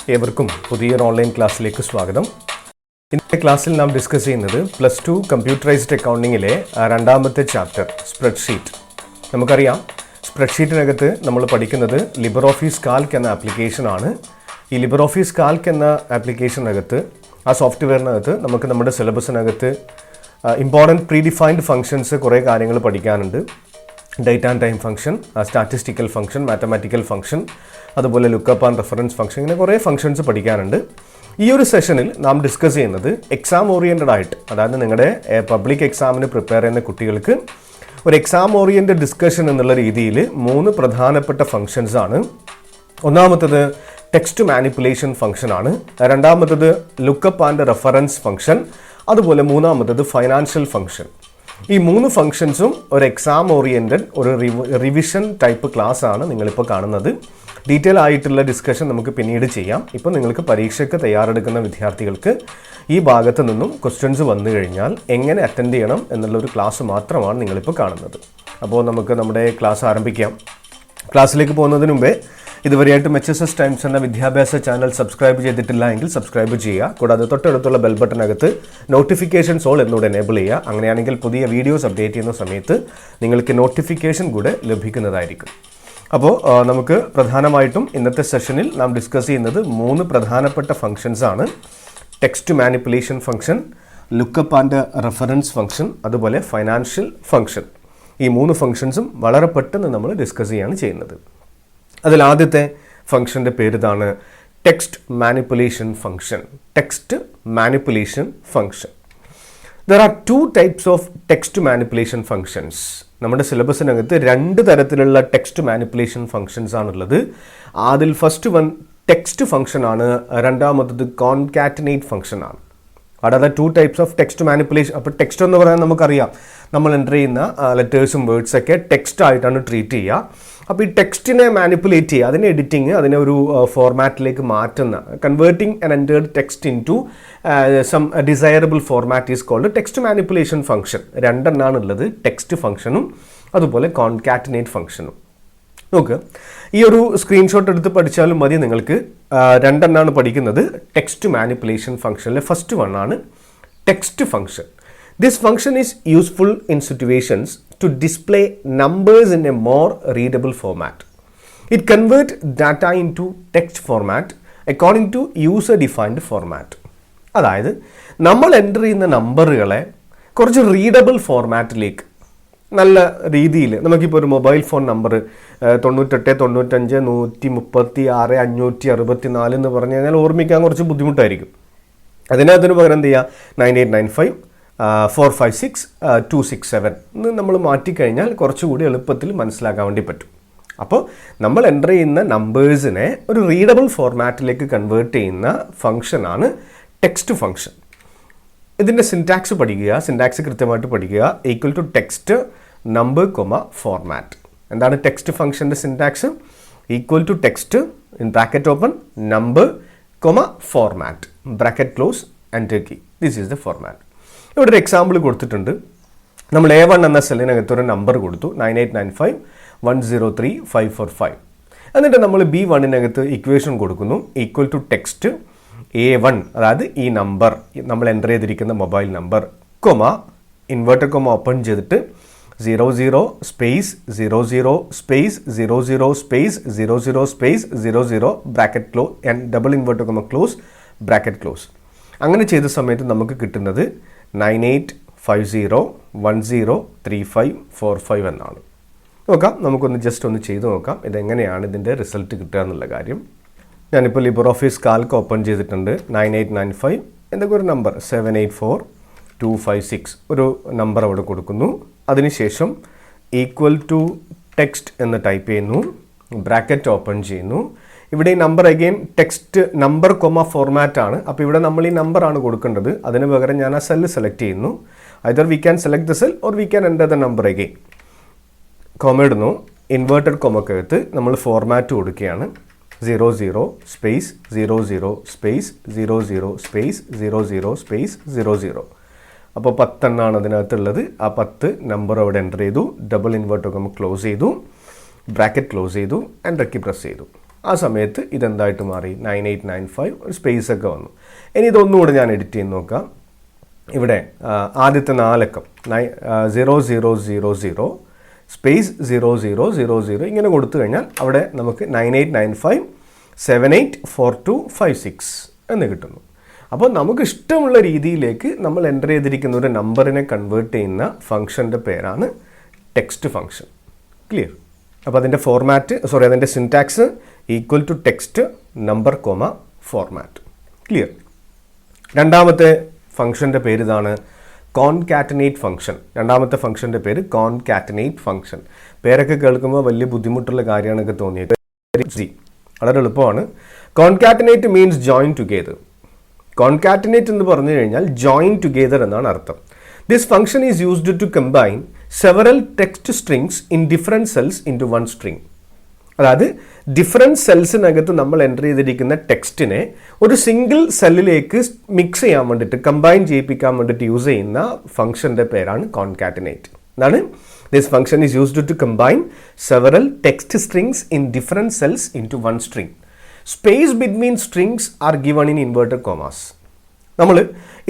ഏവർക്കും പുതിയൊരു ഓൺലൈൻ ക്ലാസ്സിലേക്ക് സ്വാഗതം. ഇന്നത്തെ ക്ലാസ്സിൽ നാം ഡിസ്കസ് ചെയ്യുന്നത് +2 കമ്പ്യൂട്ടറൈസ്ഡ് അക്കൗണ്ടിങ്ങിലെ രണ്ടാമത്തെ ചാപ്റ്റർ സ്പ്രെഡ്ഷീറ്റ്. നമുക്കറിയാം, സ്പ്രെഡ്ഷീറ്റിനകത്ത് നമ്മൾ പഠിക്കുന്നത് ലിബ്രോഫീസ് കാൽക്ക് എന്ന ആപ്ലിക്കേഷനാണ്. ഈ ലിബ്രോഫീസ് കാൽക്ക് എന്ന ആപ്ലിക്കേഷനകത്ത്, ആ സോഫ്റ്റ്വെയറിനകത്ത് നമുക്ക് നമ്മുടെ സിലബസിനകത്ത് ഇമ്പോർട്ടൻറ്റ് പ്രീ ഡിഫൈൻഡ് ഫങ്ഷൻസ് കുറേ കാര്യങ്ങൾ പഠിക്കാനുണ്ട്. Date and time function, statistical function, mathematical function, അതുപോലെ ലുക്കപ്പ് ആൻഡ് റെഫറൻസ് ഫംഗ്ഷൻ, ഇങ്ങനെ കുറേ ഫംഗ്ഷൻസ് പഠിക്കാനുണ്ട്. ഈ ഒരു സെഷനിൽ നാം ഡിസ്കസ് ചെയ്യുന്നത് എക്സാം ഓറിയൻറ്റഡ് ആയിട്ട്, അതായത് നിങ്ങളുടെ പബ്ലിക് എക്സാമിന് പ്രിപ്പയർ ചെയ്യുന്ന കുട്ടികൾക്ക് ഒരു എക്സാം ഓറിയൻറ്റഡ് ഡിസ്കഷൻ എന്നുള്ള രീതിയിൽ 3 പ്രധാനപ്പെട്ട ഫംഗ്ഷൻസ് ആണ്. ഒന്നാമത്തത് ടെക്സ്റ്റ് മാനിപ്പുലേഷൻ ഫംഗ്ഷൻ ആണ്. രണ്ടാമത്തത് ലുക്കപ്പ് ആൻഡ് റെഫറൻസ് ഫംഗ്ഷൻ, അതുപോലെ മൂന്നാമത്തത് ഫൈനാൻഷ്യൽ ഫംഗ്ഷൻ. ഈ 3 ഫംഗ്ഷൻസും ഒരു എക്സാം ഓറിയൻറ്റഡ് ഒരു റിവിഷൻ ടൈപ്പ് ക്ലാസ് ആണ് നിങ്ങളിപ്പോൾ കാണുന്നത്. ഡീറ്റെയിൽ ആയിട്ടുള്ള ഡിസ്കഷൻ നമുക്ക് പിന്നീട് ചെയ്യാം. ഇപ്പോൾ നിങ്ങൾക്ക് പരീക്ഷയ്ക്ക് തയ്യാറെടുക്കുന്ന വിദ്യാർത്ഥികൾക്ക് ഈ ഭാഗത്ത് നിന്നും ക്വസ്റ്റ്യൻസ് വന്നു കഴിഞ്ഞാൽ എങ്ങനെ അറ്റൻഡ് ചെയ്യണം എന്നുള്ളൊരു ക്ലാസ് മാത്രമാണ് നിങ്ങളിപ്പോൾ കാണുന്നത്. അപ്പോൾ നമുക്ക് നമ്മുടെ ക്ലാസ് ആരംഭിക്കാം. ക്ലാസ്സിലേക്ക് പോകുന്നതിന് മുമ്പേ ഇതുവരെയായിട്ടും HSS ടൈംസ് എന്ന വിദ്യാഭ്യാസ ചാനൽ സബ്സ്ക്രൈബ് ചെയ്തിട്ടില്ല എങ്കിൽ സബ്സ്ക്രൈബ് ചെയ്യുക. കൂടാതെ തൊട്ടടുത്തുള്ള ബെൽ ബട്ടനകത്ത് നോട്ടിഫിക്കേഷൻസ് ഓൾ എന്നോട് എനേബിൾ ചെയ്യുക. അങ്ങനെയാണെങ്കിൽ പുതിയ വീഡിയോസ് അപ്ഡേറ്റ് ചെയ്യുന്ന സമയത്ത് നിങ്ങൾക്ക് നോട്ടിഫിക്കേഷൻ കൂടെ ലഭിക്കുന്നതായിരിക്കും. അപ്പോൾ നമുക്ക് പ്രധാനമായിട്ടും ഇന്നത്തെ സെഷനിൽ നാം ഡിസ്കസ് ചെയ്യുന്നത് 3 പ്രധാനപ്പെട്ട ഫംഗ്ഷൻസ് ആണ്. Text manipulation function, lookup and reference function, അതുപോലെ ഫൈനാൻഷ്യൽ ഫംഗ്ഷൻ. ഈ 3 ഫംഗ്ഷൻസും വളരെ പെട്ടെന്ന് നമ്മൾ ഡിസ്കസ് ചെയ്യാണ് ചെയ്യുന്നത്. അതിൽ ആദ്യത്തെ ഫംഗ്ഷൻ്റെ പേര് ഇതാണ്, text manipulation function. Text manipulation function. There are 2 types of text manipulation functions. നമ്മുടെ സിലബസിനകത്ത് 2 തരത്തിലുള്ള ടെക്സ്റ്റ് മാനിപ്പുലേഷൻ ഫംഗ്ഷൻസ് ആണുള്ളത്. അതിൽ ഫസ്റ്റ് വൺ ടെക്സ്റ്റ് ഫംഗ്ഷൻ ആണ്, രണ്ടാമത്തത് കോൺകാറ്റനേറ്റ് ഫംഗ്ഷൻ ആണ്. അതായത് 2 types of text manipulation. അപ്പോൾ ടെക്സ്റ്റ് എന്ന് പറയാൻ നമുക്കറിയാം, നമ്മൾ എൻ്റർ ചെയ്യുന്ന ലെറ്റേഴ്സും വേർഡ്സൊക്കെ ടെക്സ്റ്റ് ആയിട്ടാണ് ട്രീറ്റ് ചെയ്യുക. അപ്പോൾ ഈ ടെക്സ്റ്റിനെ മാനിപ്പുലേറ്റ് ചെയ്യുക, അതിനെ എഡിറ്റിങ്, അതിനെ ഒരു ഫോർമാറ്റിലേക്ക് മാറ്റുന്ന, converting an entered text into some desirable format is called text manipulation function. 2 എണ്ണാണുള്ളത്, ടെക്സ്റ്റ് ഫംഗ്ഷനും അതുപോലെ കോൺകാറ്റനേറ്റ് ഫംഗ്ഷനും. നോക്ക്, ഈ ഒരു സ്ക്രീൻഷോട്ട് എടുത്ത് പഠിച്ചാലും മതി നിങ്ങൾക്ക്. 2 എണ്ണാണ് പഠിക്കുന്നത്. ടെക്സ്റ്റ് മാനിപ്പുലേഷൻ ഫംഗ്ഷനിലെ ഫസ്റ്റ് വൺ ആണ് text function. This function is useful in situations to display numbers in a more readable format. It converts data into text format according to user-defined format. അതായത് നമ്മൾ enter ചെയ്യുന്ന നമ്പറുകളെ കുറച്ച് readable ഫോർമാറ്റിലേക്ക് നല്ല രീതിയിൽ, നമുക്കിപ്പോൾ ഒരു mobile phone number 98 95 136 564 എന്ന് പറഞ്ഞു കഴിഞ്ഞാൽ ഓർമ്മിക്കാൻ കുറച്ച് ബുദ്ധിമുട്ടായിരിക്കും. അതിനകത്തിന് പകരം എന്ത് ചെയ്യുക, 9895 456 267 എന്ന് നമ്മൾ മാറ്റിക്കഴിഞ്ഞാൽ കുറച്ചുകൂടി എളുപ്പത്തിൽ മനസ്സിലാക്കാൻ വേണ്ടി പറ്റും. അപ്പോൾ നമ്മൾ എൻ്റർ ചെയ്യുന്ന നമ്പേഴ്സിനെ ഒരു റീഡബിൾ ഫോർമാറ്റിലേക്ക് കൺവേർട്ട് ചെയ്യുന്ന ഫംഗ്ഷനാണ് ടെക്സ്റ്റ് ഫംഗ്ഷൻ. ഇതിൻ്റെ സിൻടാക്സ് പഠിക്കുക, സിൻടാക്സ് കൃത്യമായിട്ട് പഠിക്കുക. Equal to text number comma format. എന്താണ് ടെക്സ്റ്റ് ഫംഗ്ഷൻ്റെ syntax? Equal to text in bracket open number comma format bracket close enter key. This is the format. ഇവിടെ ഒരു എക്സാമ്പിൾ കൊടുത്തിട്ടുണ്ട്. നമ്മൾ A1 എന്ന സെല്ലിനകത്ത് ഒരു നമ്പർ കൊടുത്തു, 9895 103 545. എന്നിട്ട് നമ്മൾ B1-നകത്ത് ഇക്വേഷൻ കൊടുക്കുന്നു, ഈക്വൽ ടു ടെക്സ്റ്റ് A1, അതായത് ഈ നമ്പർ, നമ്മൾ എൻ്റർ ചെയ്തിരിക്കുന്ന mobile number, comma inverter comma open ചെയ്തിട്ട് 00 space 00 space 00 space 00 space 00 bracket close and double inverter comma close bracket close. അങ്ങനെ ചെയ്ത സമയത്ത് നമുക്ക് കിട്ടുന്നത് 9850103545 എന്നാണ്. നോക്കാം, നമുക്കൊന്ന് ജസ്റ്റ് ഒന്ന് ചെയ്ത് നോക്കാം ഇതെങ്ങനെയാണ് ഇതിൻ്റെ റിസൾട്ട് കിട്ടുക എന്നുള്ള കാര്യം. ഞാനിപ്പോൾ ലിബ്രോഫീസ് കാൽക്ക് ഓപ്പൺ ചെയ്തിട്ടുണ്ട്. 9895 എന്തൊക്കെ ഒരു നമ്പർ 784256 ഒരു നമ്പർ അവിടെ കൊടുക്കുന്നു. അതിനുശേഷം ഈക്വൽ ടു ടെക്സ്റ്റ് എന്ന് ടൈപ്പ് ചെയ്യുന്നു, ബ്രാക്കറ്റ് ഓപ്പൺ ചെയ്യുന്നു. ഇവിടെ ഈ number again text number comma format ആണ്. അപ്പോൾ ഇവിടെ നമ്മൾ ഈ നമ്പറാണ് കൊടുക്കേണ്ടത്. അതിന് പകരം ഞാൻ ആ സെല്ല് സെലക്ട് ചെയ്യുന്നു. Either we can select the cell or we can enter the number again. Comma ഇടുന്നു, ഇൻവേർട്ടഡ് കൊമക്കകത്ത് നമ്മൾ ഫോർമാറ്റ് കൊടുക്കുകയാണ്. 00 സ്പേസ് 00 സ്പേസ് 00 സ്പേസ് 00 സ്പേസ് 00. അപ്പോൾ 10 എണ്ണാണ് അതിനകത്തുള്ളത്. ആ 10 നമ്പർ അവിടെ എൻ്റർ ചെയ്തു, ഡബിൾ ഇൻവേർട്ടർ കൊമ ക്ലോസ് ചെയ്തു, ബ്രാക്കറ്റ് ക്ലോസ് ചെയ്തു, എൻ്റർ കീ പ്രസ് ചെയ്തു. ആ സമയത്ത് ഇതെന്തായിട്ട് മാറി 9895 ഒരു സ്പേസ് ഒക്കെ വന്നു. ഇനി ഇതൊന്നുകൂടെ ഞാൻ എഡിറ്റ് ചെയ്ത് നോക്കാം. ഇവിടെ ആദ്യത്തെ 4 അക്കം 0000 സ്പേസ് 0000 ഇങ്ങനെ കൊടുത്തു കഴിഞ്ഞാൽ അവിടെ നമുക്ക് 9895784256 എന്ന് കിട്ടുന്നു. അപ്പോൾ നമുക്ക് ഇഷ്ടമുള്ള രീതിയിലേക്ക് നമ്മൾ എൻ്റർ ചെയ്തിരിക്കുന്ന ഒരു നമ്പറിനെ കൺവേർട്ട് ചെയ്യുന്ന ഫംഗ്ഷൻ്റെ പേരാണ് ടെക്സ്റ്റ് ഫംഗ്ഷൻ. ക്ലിയർ? അപ്പോൾ അതിൻ്റെ അതിൻ്റെ syntax equal to text number comma format. Clear? രണ്ടാമത്തെ ഫംഗ്ഷൻ്റെ പേര് ഇതാണ് കോൺകാറ്റനേറ്റ് ഫംഗ്ഷൻ. രണ്ടാമത്തെ ഫംഗ്ഷൻ്റെ പേര് കോൺകാറ്റനേറ്റ് ഫംഗ്ഷൻ. പേരൊക്കെ കേൾക്കുമ്പോൾ വലിയ ബുദ്ധിമുട്ടുള്ള കാര്യമാണൊക്കെ തോന്നിയത്. വളരെ എളുപ്പമാണ്. Concatenate means join together. Concatenate എന്ന് പറഞ്ഞു കഴിഞ്ഞാൽ ജോയിൻ ടുഗെദർ എന്നാണ് അർത്ഥം. This function is used to combine several text strings in different cells into one string. അതായത് ഡിഫറെൻറ്റ് സെൽസിനകത്ത് നമ്മൾ എൻ്റർ ചെയ്തിരിക്കുന്ന ടെക്സ്റ്റിനെ ഒരു സിംഗിൾ സെല്ലിലേക്ക് മിക്സ് ചെയ്യാൻ വേണ്ടിയിട്ട്, കമ്പൈൻ ചെയ്യിപ്പിക്കാൻ വേണ്ടിയിട്ട് യൂസ് ചെയ്യുന്ന ഫംഗ്ഷൻ്റെ പേരാണ് കോൺകാറ്റനേറ്റ്. എന്താണ്? This function is used to combine several text strings in different cells into one string. Space between strings are given in inverted commas. നമ്മൾ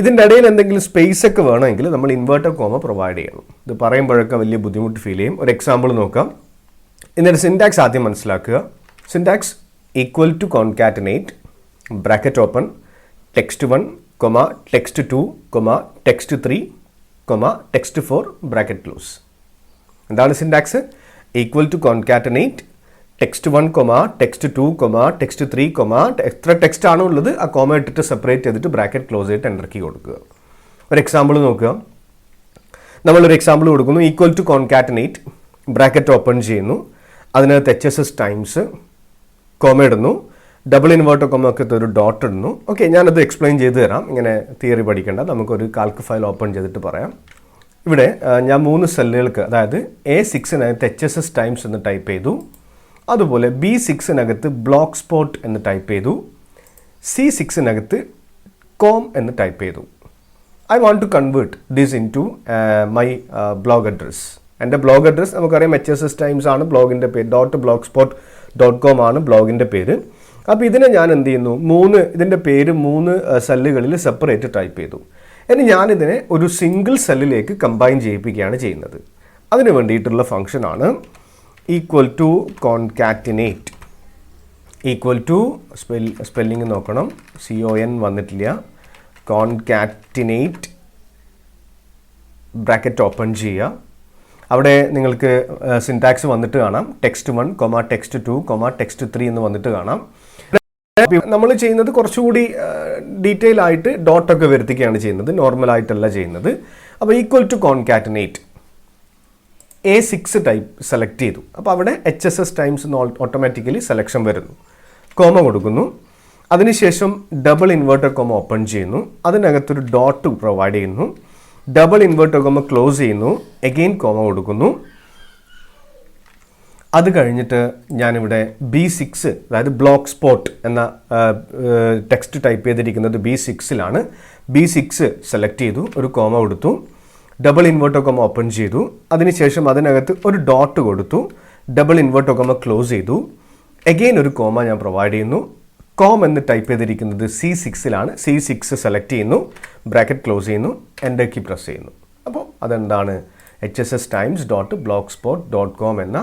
ഇതിൻ്റെ ഇടയിൽ എന്തെങ്കിലും സ്പേസ് ഒക്കെ വേണമെങ്കിൽ നമ്മൾ ഇൻവേർട്ടഡ് കോമ പ്രൊവൈഡ് ചെയ്യണം. ഇത് പറയുമ്പോഴൊക്കെ വലിയ ബുദ്ധിമുട്ട് ഫീൽ ചെയ്യും. ഒരു എക്സാമ്പിൾ നോക്കാം. ഇതിൻ്റെ സിൻടാക്സ് ആദ്യം മനസ്സിലാക്കുക. Syntax equal to concatenate bracket open text1, text2, text3, text4 bracket close. എന്താണ് syntax? Equal to concatenate text1, text2, text3, എത്ര ടെക്സ്റ്റ് ആണോ ഉള്ളത് ആ കോമ ഇട്ടിട്ട് സെപ്പറേറ്റ് ചെയ്തിട്ട് ബ്രാക്കറ്റ് ക്ലോസ് ചെയ്തിട്ട് എൻ്റർ കീ കൊടുക്കുക. ഒരു എക്സാമ്പിൾ നോക്കുക. നമ്മളൊരു എക്സാമ്പിൾ കൊടുക്കുന്നു. Equal to concatenate bracket open ചെയ്യുന്നു, അതിനകത്ത് HSS ടൈംസ് കോമ ഇടുന്നു, ഡബിൾ ഇൻവേർട്ടർ കോമ ഒക്കെ ഒരു ഡോട്ട് ഇടുന്നു. ഓക്കെ, ഞാനത് എക്സ്പ്ലെയിൻ ചെയ്ത് തരാം. ഇങ്ങനെ തിയറി പഠിക്കേണ്ട, നമുക്കൊരു കാൽക്ക് ഫയൽ ഓപ്പൺ ചെയ്തിട്ട് പറയാം. ഇവിടെ ഞാൻ 3 സെല്ലുകൾക്ക്, അതായത് A6നകത്ത് HSS ടൈംസ് എന്ന് ടൈപ്പ് ചെയ്തു, അതുപോലെ B6നകത്ത് ബ്ലോക്ക് സ്പോട്ട് എന്ന് ടൈപ്പ് ചെയ്തു, C6നകത്ത് കോം എന്ന് ടൈപ്പ് ചെയ്തു. I want to convert this into my blog address. എൻ്റെ ബ്ലോഗ് അഡ്രസ് നമുക്കറിയാം HSS ടൈംസ് ആണ് ബ്ലോഗിൻ്റെ പേര്, .blogspot.com ആണ് ബ്ലോഗിൻ്റെ പേര്. അപ്പോൾ ഇതിനെ ഞാൻ എന്ത് ചെയ്യുന്നു, ഇതിൻ്റെ പേര് 3 സെല്ലുകളിൽ സെപ്പറേറ്റ് ടൈപ്പ് ചെയ്തു. ഇനി ഞാനിതിനെ ഒരു സിംഗിൾ സെല്ലിലേക്ക് കമ്പൈൻ ചെയ്യിപ്പിക്കുകയാണ് ചെയ്യുന്നത്. അതിന് വേണ്ടിയിട്ടുള്ള ഫംഗ്ഷനാണ് equal to concatenate. Equal to spelling നോക്കണം, CON വന്നിട്ടില്ല. കോൺകാറ്റിനേറ്റ് ബ്രാക്കറ്റ് ഓപ്പൺ ചെയ്യുക. അവിടെ നിങ്ങൾക്ക് സിൻടാക്സ് വന്നിട്ട് കാണാം. text1, text2, text3 എന്ന് വന്നിട്ട് കാണാം. നമ്മൾ ചെയ്യുന്നത് കുറച്ചുകൂടി ഡീറ്റെയിൽ ആയിട്ട് ഡോട്ടൊക്കെ വരുത്തിക്കുകയാണ് ചെയ്യുന്നത്, നോർമലായിട്ടല്ല ചെയ്യുന്നത്. അപ്പോൾ equal to concatenate A6 type select ചെയ്തു. അപ്പോൾ അവിടെ HSS ടൈംസ് ഓട്ടോമാറ്റിക്കലി സെലക്ഷൻ വരുന്നു. കോമ കൊടുക്കുന്നു, അതിനുശേഷം ഡബിൾ ഇൻവേർട്ടർ കോമ ഓപ്പൺ ചെയ്യുന്നു, അതിനകത്തൊരു ഡോട്ട് പ്രൊവൈഡ് ചെയ്യുന്നു, ഡബിൾ ഇൻവേർട്ടർ കോമ ക്ലോസ് ചെയ്യുന്നു, എഗെയിൻ കോമ കൊടുക്കുന്നു. അത് കഴിഞ്ഞിട്ട് ഞാനിവിടെ B6, അതായത് ബ്ലോക്ക് സ്പോട്ട് എന്ന ടെക്സ്റ്റ് ടൈപ്പ് ചെയ്തിരിക്കുന്നത് B6ലാണ്. B6 സെലക്ട് ചെയ്തു, ഒരു കോമ കൊടുത്തു, ഡബിൾ ഇൻവേർട്ടർ കോമ ഓപ്പൺ ചെയ്തു, അതിനുശേഷം അതിനകത്ത് ഒരു ഡോട്ട് കൊടുത്തു, ഡബിൾ ഇൻവേർട്ടർ കോമ ക്ലോസ് ചെയ്തു, എഗെയിൻ ഒരു കോമ ഞാൻ പ്രൊവൈഡ് ചെയ്യുന്നു. കോം എന്ന് ടൈപ്പ് ചെയ്തിരിക്കുന്നത് C6ലാണ്. C6 സെലക്ട് ചെയ്യുന്നു, ബ്രാക്കറ്റ് ക്ലോസ് ചെയ്യുന്നു, എൻ്റർ കീ പ്രസ് ചെയ്യുന്നു. അപ്പോൾ അതെന്താണ്, HSSTimes.blogspot.com എന്ന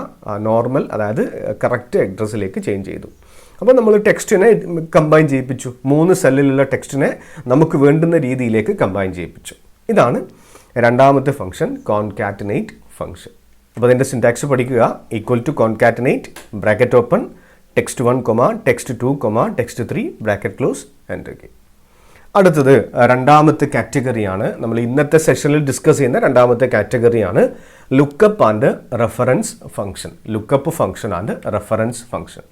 നോർമൽ, അതായത് കറക്റ്റ് അഡ്രസ്സിലേക്ക് ചേഞ്ച് ചെയ്തു. അപ്പോൾ നമ്മൾ ടെക്സ്റ്റിനെ കമ്പൈൻ ചെയ്യിപ്പിച്ചു. 3 സെല്ലിലുള്ള ടെക്സ്റ്റിനെ നമുക്ക് വേണ്ടുന്ന രീതിയിലേക്ക് കമ്പൈൻ ചെയ്യിപ്പിച്ചു. ഇതാണ് രണ്ടാമത്തെ ഫംഗ്ഷൻ, കോൺകാറ്റനേറ്റ് ഫംഗ്ഷൻ. അപ്പോൾ അതിൻ്റെ സിൻടാക്സ് പഠിക്കുക. Equal to concatenate bracket open text1, text2, text3 bracket close, enter key. അടുത്തത് രണ്ടാമത്തെ കാറ്റഗറിയാണ്, നമ്മൾ ഇന്നത്തെ സെഷനിൽ ഡിസ്കസ് ചെയ്യുന്ന രണ്ടാമത്തെ കാറ്റഗറിയാണ് lookup and reference function. Lookup function and reference function.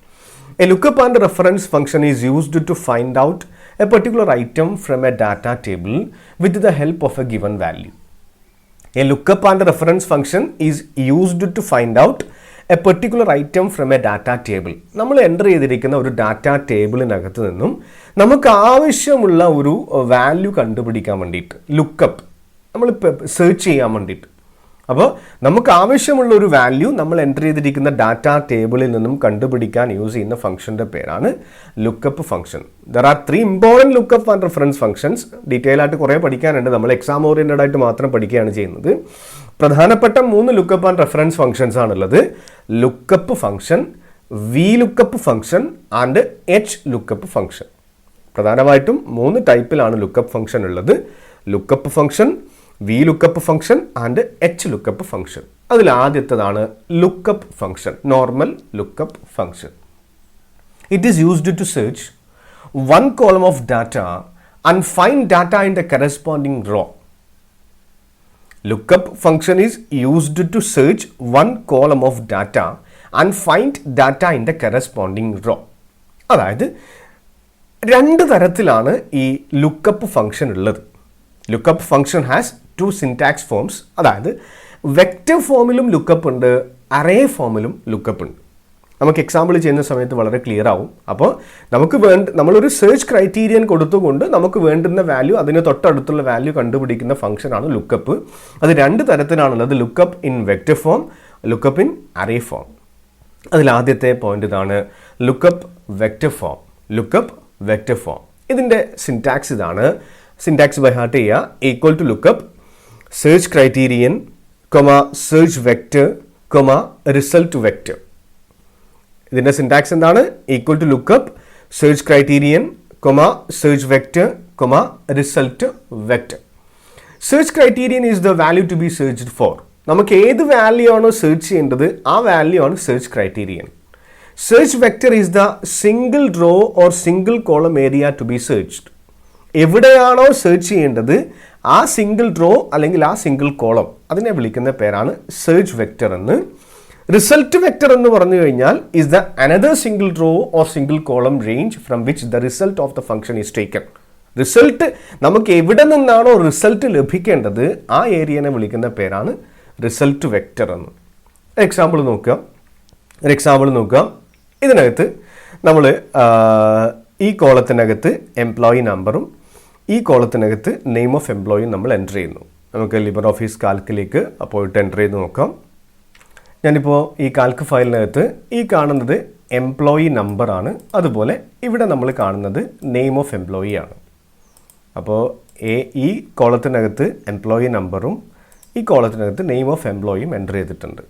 A lookup and reference function is used to find out a particular item from a data table with the help of a given value. A lookup and reference function is used to find out a particular item from a data table. നമ്മൾ enter ചെയ്തിരിക്കുന്ന ഒരു data ടേബിളിനകത്ത് നിന്നും നമുക്ക് ആവശ്യമുള്ള ഒരു value കണ്ടുപിടിക്കാൻ വേണ്ടിയിട്ട്, lookup നമ്മൾ സെർച്ച് ചെയ്യാൻ വേണ്ടിയിട്ട്, അപ്പോൾ നമുക്ക് ആവശ്യമുള്ള ഒരു വാല്യൂ നമ്മൾ എൻ്റർ ചെയ്തിരിക്കുന്ന ഡാറ്റ ടേബിളിൽ നിന്നും കണ്ടുപിടിക്കാൻ യൂസ് ചെയ്യുന്ന ഫംഗ്ഷൻ്റെ പേരാണ് lookup function. There are 3 important lookup and reference functions. Detail ആയിട്ട് കുറേ പഠിക്കാനുണ്ട്, നമ്മൾ എക്സാം ഓറിയൻറ്റഡ് ആയിട്ട് മാത്രം പഠിക്കുകയാണ് ചെയ്യുന്നത്. പ്രധാനപ്പെട്ട 3 ലുക്കപ്പ് ആൻഡ് റെഫറൻസ് ഫംഗ്ഷൻസ് ആണുള്ളത്. Lookup function, VLOOKUP function and HLOOKUP function. പ്രധാനമായിട്ടും 3 ടൈപ്പിലാണ് ലുക്കപ്പ് ഫംഗ്ഷൻ ഉള്ളത്. Lookup function, VLOOKUP function and HLOOKUP function. അതിൽ ആദ്യത്തേതാണ് lookup function, normal lookup function. It is used to search 1 column of data and find data in the corresponding row. Lookup function is used to search 1 column of data and find data in the corresponding row. അതായത് 2 തരത്തിലാണ് ഈ lookup function ഉള്ളത്. Lookup function has 2 syntax forms. അതായത് vector ഫോമിലും lookup ഉണ്ട്, array ഫോമിലും lookup ഉണ്ട്. നമുക്ക് example ചെയ്യുന്ന സമയത്ത് വളരെ ക്ലിയർ ആവും. അപ്പോൾ നമ്മളൊരു സെർച്ച് ക്രൈറ്റീരിയൻ കൊടുത്തുകൊണ്ട് നമുക്ക് വേണ്ടുന്ന വാല്യൂ, അതിന് തൊട്ടടുത്തുള്ള വാല്യൂ കണ്ടുപിടിക്കുന്ന ഫംഗ്ഷനാണ് ലുക്കപ്പ്. അത് 2 തരത്തിലാണുള്ളത്, lookup in vector form, lookup in array form. അതിൽ ആദ്യത്തെ പോയിന്റ് ഇതാണ്, lookup vector form. Lookup vector form, ഇതിൻ്റെ സിൻടാക്സ് ഇതാണ്. സിൻടാക്സ് ബൈ ഹാർട്ട് ചെയ്യുക. Equal to lookup search criterion, search vector, result vector. ഇതിൻ്റെ സിൻടാക്സ് എന്താണ്? Equal to lookup search criterion, search vector, result vector. Search criterion is the value to be searched for. നമുക്ക് ഏത് value ആണോ search ചെയ്യേണ്ടത് ആ value ആണ് search criterion. Search vector is the single row or single column area to be searched. എവിടെയാണോ search ചെയ്യേണ്ടത് ആ single raw അല്ലെങ്കിൽ ആ സിംഗിൾ കോളം, അതിനെ വിളിക്കുന്ന പേരാണ് സെർച്ച് വെക്റ്റർ എന്ന്. റിസൾട്ട് വെക്റ്റർ എന്ന് പറഞ്ഞു കഴിഞ്ഞാൽ is the another single row or single column range from which the result of the function is taken. Result, നമുക്ക് എവിടെ നിന്നാണോ റിസൾട്ട് ലഭിക്കേണ്ടത് ആ ഏരിയനെ വിളിക്കുന്ന പേരാണ് റിസൾട്ട് വെക്റ്റർ എന്ന്. എക്സാമ്പിൾ നോക്കുക. ഇതിനകത്ത് നമ്മൾ ഈ കോളത്തിനകത്ത് എംപ്ലോയി നമ്പറും ഈ കോളത്തിനകത്ത് നെയിം ഓഫ് എംപ്ലോയിയും നമ്മൾ എൻ്റർ ചെയ്യുന്നു. നമുക്ക് ലിബർ ഓഫീസ് കാൽക്കിലേക്ക് പോയിട്ട് എൻ്റർ ചെയ്ത് നോക്കാം. ഞാനിപ്പോൾ ഈ കാൽക്ക് ഫയലിനകത്ത് ഈ കാണുന്നത് എംപ്ലോയി നമ്പറാണ്, അതുപോലെ ഇവിടെ നമ്മൾ കാണുന്നത് നെയിം ഓഫ് എംപ്ലോയി ആണ്. അപ്പോൾ ഈ കോളത്തിനകത്ത് എംപ്ലോയി നമ്പറും ഈ കോളത്തിനകത്ത് നെയിം ഓഫ് എംപ്ലോയിയും എൻ്റർ ചെയ്തിട്ടുണ്ട്.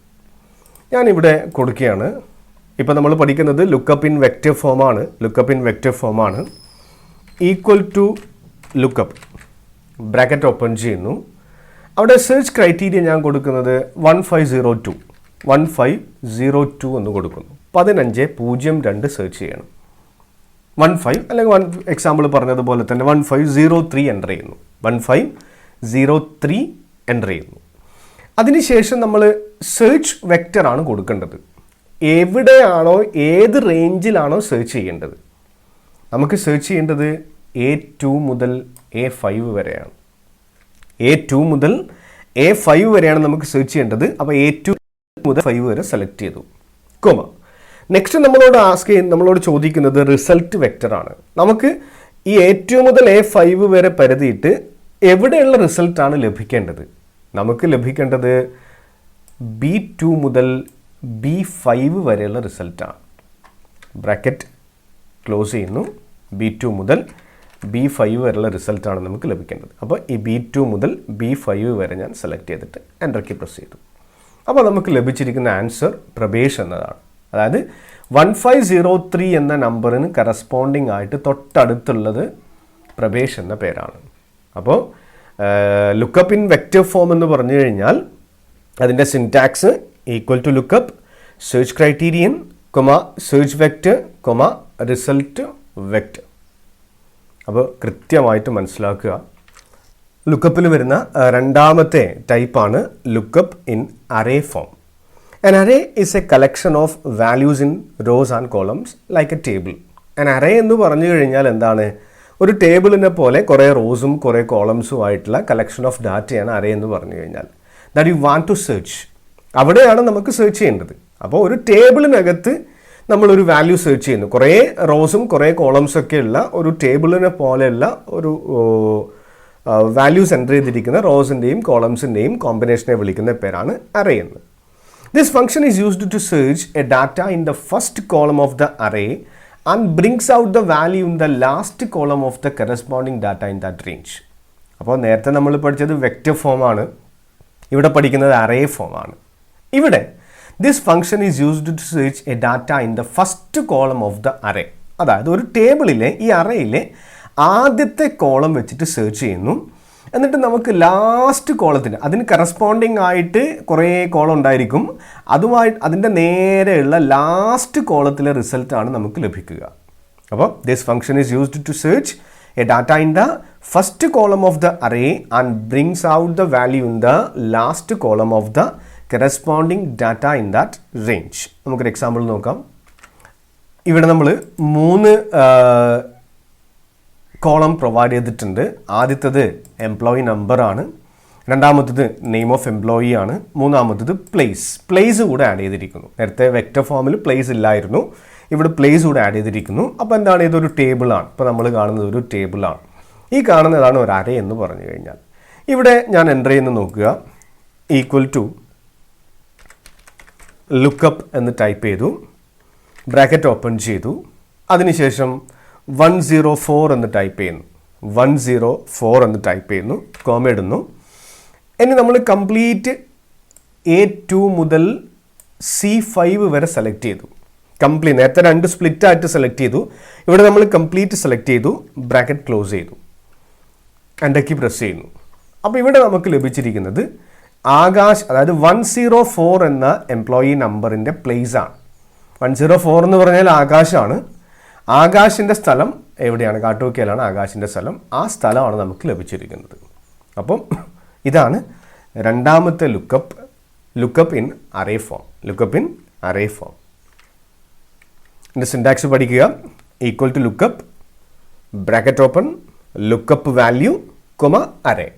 ഞാനിവിടെ കൊടുക്കുകയാണ്. ഇപ്പോൾ നമ്മൾ പഠിക്കുന്നത് ലുക്കപ്പ് ഇൻ വെക്റ്റർ ഫോമാണ്. ലുക്കപ്പ് ഇൻ വെക്റ്റർ ഫോമാണ്. Equal to lookup, bracket open ചെയ്യുന്നു. അവിടെ സെർച്ച് ക്രൈറ്റീരിയ ഞാൻ കൊടുക്കുന്നത് 1502 എന്ന് കൊടുക്കുന്നു. 1502 സെർച്ച് ചെയ്യണം. 15 അല്ലെങ്കിൽ എക്സാമ്പിൾ പറഞ്ഞതുപോലെ തന്നെ 1503 എൻ്റർ ചെയ്യുന്നു. 1503 എൻ്റർ ചെയ്യുന്നു. അതിനുശേഷം നമ്മൾ സെർച്ച് വെക്റ്ററാണ് കൊടുക്കേണ്ടത്. എവിടെയാണോ ഏത് റേഞ്ചിലാണോ സെർച്ച് ചെയ്യേണ്ടത്. നമുക്ക് സെർച്ച് ചെയ്യേണ്ടത് A2 മുതൽ A5 വരെയാണ്. A2 മുതൽ A5 വരെയാണ് നമുക്ക് സെർച്ച് ചെയ്യേണ്ടത്. അപ്പോൾ A2 മുതൽ 5 വരെ സെലക്ട് ചെയ്തു. നെക്സ്റ്റ് നമ്മളോട് ചോദിക്കുന്നത് റിസൾട്ട് വെക്റ്ററാണ്. നമുക്ക് ഈ A2 മുതൽ A5 വരെ പരിധിയിട്ട് എവിടെയുള്ള റിസൾട്ടാണ് ലഭിക്കേണ്ടത്? നമുക്ക് ലഭിക്കേണ്ടത് B2 മുതൽ B5 വരെയുള്ള റിസൾട്ടാണ്. ബ്രാക്കറ്റ് ക്ലോസ് ചെയ്യുന്നു. B2 മുതൽ B5 വരെയുള്ള റിസൾട്ടാണ് നമുക്ക് ലഭിക്കേണ്ടത്. അപ്പോൾ ഈ B2 മുതൽ B5 വരെ ഞാൻ സെലക്ട് ചെയ്തിട്ട് എൻ്റർ കീ പ്രസ് ചെയ്തു. അപ്പോൾ നമുക്ക് ലഭിച്ചിരിക്കുന്ന ആൻസർ പ്രവേശ് എന്നതാണ്. അതായത് 1503 എന്ന നമ്പറിന് കറസ്പോണ്ടിങ് ആയിട്ട് തൊട്ടടുത്തുള്ളത് പ്രവേശ് എന്ന പേരാണ്. അപ്പോൾ ലുക്കപ്പ് ഇൻ വെക്റ്റർ ഫോം എന്ന് പറഞ്ഞു കഴിഞ്ഞാൽ അതിൻ്റെ syntax equal to lookup search criterion, search vector, result vector. അപ്പോൾ കൃത്യമായിട്ട് മനസ്സിലാക്കുക. ലുക്കപ്പിൽ വരുന്ന രണ്ടാമത്തെ ടൈപ്പാണ് lookup in array form. An array is a collection of values in rows and columns like a table. An array എന്ന് പറഞ്ഞു കഴിഞ്ഞാൽ എന്താണ്? ഒരു ടേബിളിനെ പോലെ കുറേ റോസും കുറേ കോളംസും ആയിട്ടുള്ള കളക്ഷൻ ഓഫ് ഡാറ്റയാണ് അറേ എന്ന് പറഞ്ഞു കഴിഞ്ഞാൽ. That you want to search, അവിടെയാണ് നമുക്ക് സെർച്ച് ചെയ്യേണ്ടത്. അപ്പോൾ ഒരു ടേബിളിനകത്ത് നമ്മളൊരു വാല്യൂ സെർച്ച് ചെയ്യുന്നു. കുറേ റോസും കുറേ കോളംസും ഒക്കെ ഉള്ള ഒരു ടേബിളിനെ പോലെയുള്ള ഒരു വാല്യൂസ് എൻ്റർ ചെയ്തിരിക്കുന്ന റോസിൻ്റെയും കോളംസിൻ്റെയും കോമ്പിനേഷനെ വിളിക്കുന്ന പേരാണ് അറേ എന്ന്. This function is used to search a data in the first column of the array and brings out the value in the last column of the corresponding data in that range. അപ്പോൾ നേരത്തെ നമ്മൾ പഠിച്ചത് vector ഫോമാണ്, ഇവിടെ പഠിക്കുന്നത് array ഫോമാണ്. ഇവിടെ this function is used to search a data in the first column of the array. അതായത് ഒരു ടേബിളിലെ ഈ അറേയിലെ ആദ്യത്തെ കോളം വെച്ചിട്ട് സെർച്ച് ചെയ്യുന്നു. എന്നിട്ട് നമുക്ക് ലാസ്റ്റ് കോളത്തിന് അതിന് കറസ്പോണ്ടിങ് ആയിട്ട് കുറേ കോളം ഉണ്ടായിരിക്കും, അതിൻ്റെ നേരെയുള്ള ലാസ്റ്റ് കോളത്തിലെ റിസൾട്ടാണ് നമുക്ക് ലഭിക്കുക. അപ്പോൾ this function is used to search a data in the first column of the array and brings out the value in the last column of the corresponding data in that range. നമുക്കൊരു example നോക്കാം. ഇവിടെ നമ്മൾ 3 column provide ചെയ്തിട്ടുണ്ട്. ആദ്യത്തേത് employee number ആണ്, രണ്ടാമത്തേത് name of employee ആണ്, മൂന്നാമത്തേത് പ്ലേസ് കൂടെ ആഡ് ചെയ്തിരിക്കുന്നു. നേരത്തെ വെക്റ്റർ ഫോമിൽ പ്ലേസ് ഇല്ലായിരുന്നു, ഇവിടെ പ്ലേസ് കൂടെ ആഡ് ചെയ്തിരിക്കുന്നു. അപ്പോൾ എന്താണ്, ഇതൊരു ടേബിളാണ്. ഇപ്പോൾ നമ്മൾ കാണുന്നത് ഒരു ടേബിളാണ്. ഈ കാണുന്നതാണ് ഒരു അറേ എന്ന് പറഞ്ഞു കഴിഞ്ഞാൽ. ഇവിടെ ഞാൻ എൻ്റർ ചെയ്യുന്ന നോക്കുക, ഈക്വൽ ടു ലുക്കപ്പ് എന്ന് ടൈപ്പ് ചെയ്തു, ബ്രാക്കറ്റ് ഓപ്പൺ ചെയ്തു, അതിനുശേഷം 104 എന്ന് ടൈപ്പ് ചെയ്യുന്നു, 104 എന്ന് ടൈപ്പ് ചെയ്യുന്നു, കോമ ഇടുന്നു. ഇനി നമ്മൾ കംപ്ലീറ്റ് A2 മുതൽ C5 വരെ സെലക്ട് ചെയ്തു. കംപ്ലീറ്റ് നേരത്തെ 2 സ്പ്ലിറ്റ് ആയിട്ട് സെലക്ട് ചെയ്തു, ഇവിടെ നമ്മൾ കംപ്ലീറ്റ് സെലക്ട് ചെയ്തു, ബ്രാക്കറ്റ് ക്ലോസ് ചെയ്തു, എൻ്റർ കീ പ്രസ് ചെയ്യുന്നു. അപ്പോൾ ഇവിടെ നമുക്ക് ലഭിച്ചിരിക്കുന്നത് ആകാശ്, അതായത് 104 എന്ന എംപ്ലോയി നമ്പറിൻ്റെ പ്ലേസ് ആണ്. 104 എന്ന് പറഞ്ഞാൽ ആകാശാണ്. ആകാശിൻ്റെ സ്ഥലം എവിടെയാണ്? കാട്ടുവയ്ക്കലാണ് ആകാശിൻ്റെ സ്ഥലം. ആ സ്ഥലമാണ് നമുക്ക് ലഭിച്ചിരിക്കുന്നത്. അപ്പം ഇതാണ് രണ്ടാമത്തെ lookup in array form. Lookup in array form. ഇതിൻ്റെ സിൻടാക്സ് പഠിക്കുക. Equal to lookup, bracket open, lookup value comma array,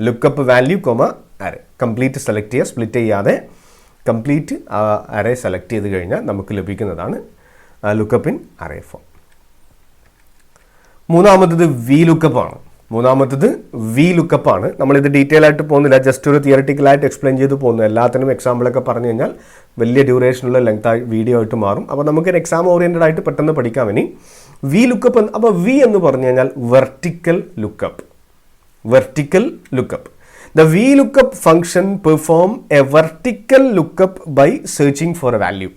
lookup value comma array. Complete select ചെയ്യുക, സ്പ്ലിറ്റ് ചെയ്യാതെ കംപ്ലീറ്റ് അറേ സെലക്ട് ചെയ്ത് കഴിഞ്ഞാൽ നമുക്ക് ലഭിക്കുന്നതാണ് ലുക്കപ്പ് ഇൻ അറേ ഫോം. മൂന്നാമത്തത് VLOOKUP ആണ്. നമ്മളിത് ഡീറ്റെയിൽ ആയിട്ട് പോകുന്നില്ല, ജസ്റ്റ് ഒരു തിയററ്റിക്കലായിട്ട് എക്സ്പ്ലെയിൻ ചെയ്ത് പോകുന്നു. എല്ലാത്തിനും എക്സാമ്പിളൊക്കെ പറഞ്ഞു കഴിഞ്ഞാൽ വലിയ ഡ്യൂറേഷനുള്ള ലെങ്ത് വീഡിയോ ആയിട്ട് മാറും. അപ്പോൾ നമുക്കൊരു എക്സാം ഓറിയൻറ്റഡ് ആയിട്ട് പെട്ടെന്ന് പഠിക്കാം. ഇനി VLOOKUP. അപ്പോൾ V എന്ന് പറഞ്ഞു കഴിഞ്ഞാൽ vertical lookup. The VLOOKUP function perform a vertical lookup by searching for a value.